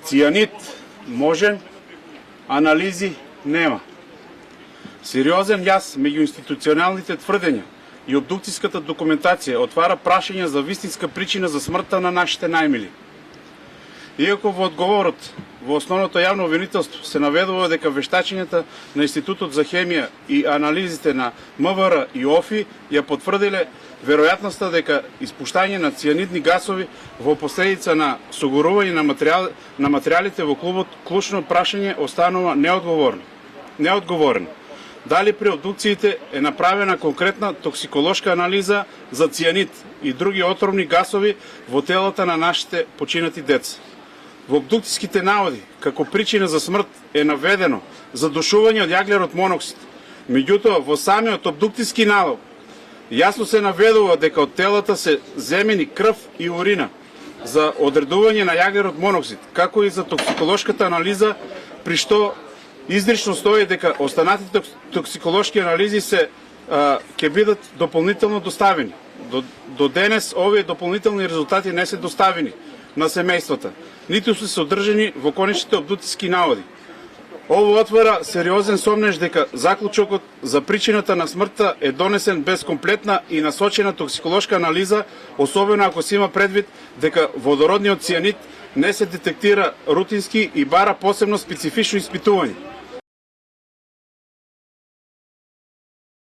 Цијанид може, анализи нема. Сериозен јас меѓу институционалните тврдења и обдукцијската документација отвара прашање за вистинска причина за смртта на нашите најмили. Иако во одговорот во основното јавно обвинителство се наведува дека вештачењата на Институтот за хемија и анализите на МВР и ОФИ ја потврдиле веројатноста дека испуштање на цијанидни гасови во последица на согорување на материјалите во клубот, клучно прашање останува неодговорено. Дали при обдукциите е направена конкретна токсиколошка анализа за цијанид и други отровни гасови во телата на нашите починати деца. Во обдукцијските наводи, како причина за смрт е наведено задушување од јаглерод моноксид. Меѓутоа, во самиот обдукцијски налог јасно се наведува дека од телата се земени крв и урина за одредување на јаглерод моноксид, како и за токсиколошката анализа, при што изрично стои дека останатите токсиколошки анализи ќе бидат дополнително доставени. До денес овие дополнителни резултати не се доставени на семејствата, ниту се содржани во конечните обдукцијски наводи. Ово отвора сериозен сомнеж дека заклучокот за причината на смртта е донесен без комплетна и насочена токсиколошка анализа, особено ако се има предвид дека водородниот цијанид не се детектира рутински и бара посебно специфично испитување.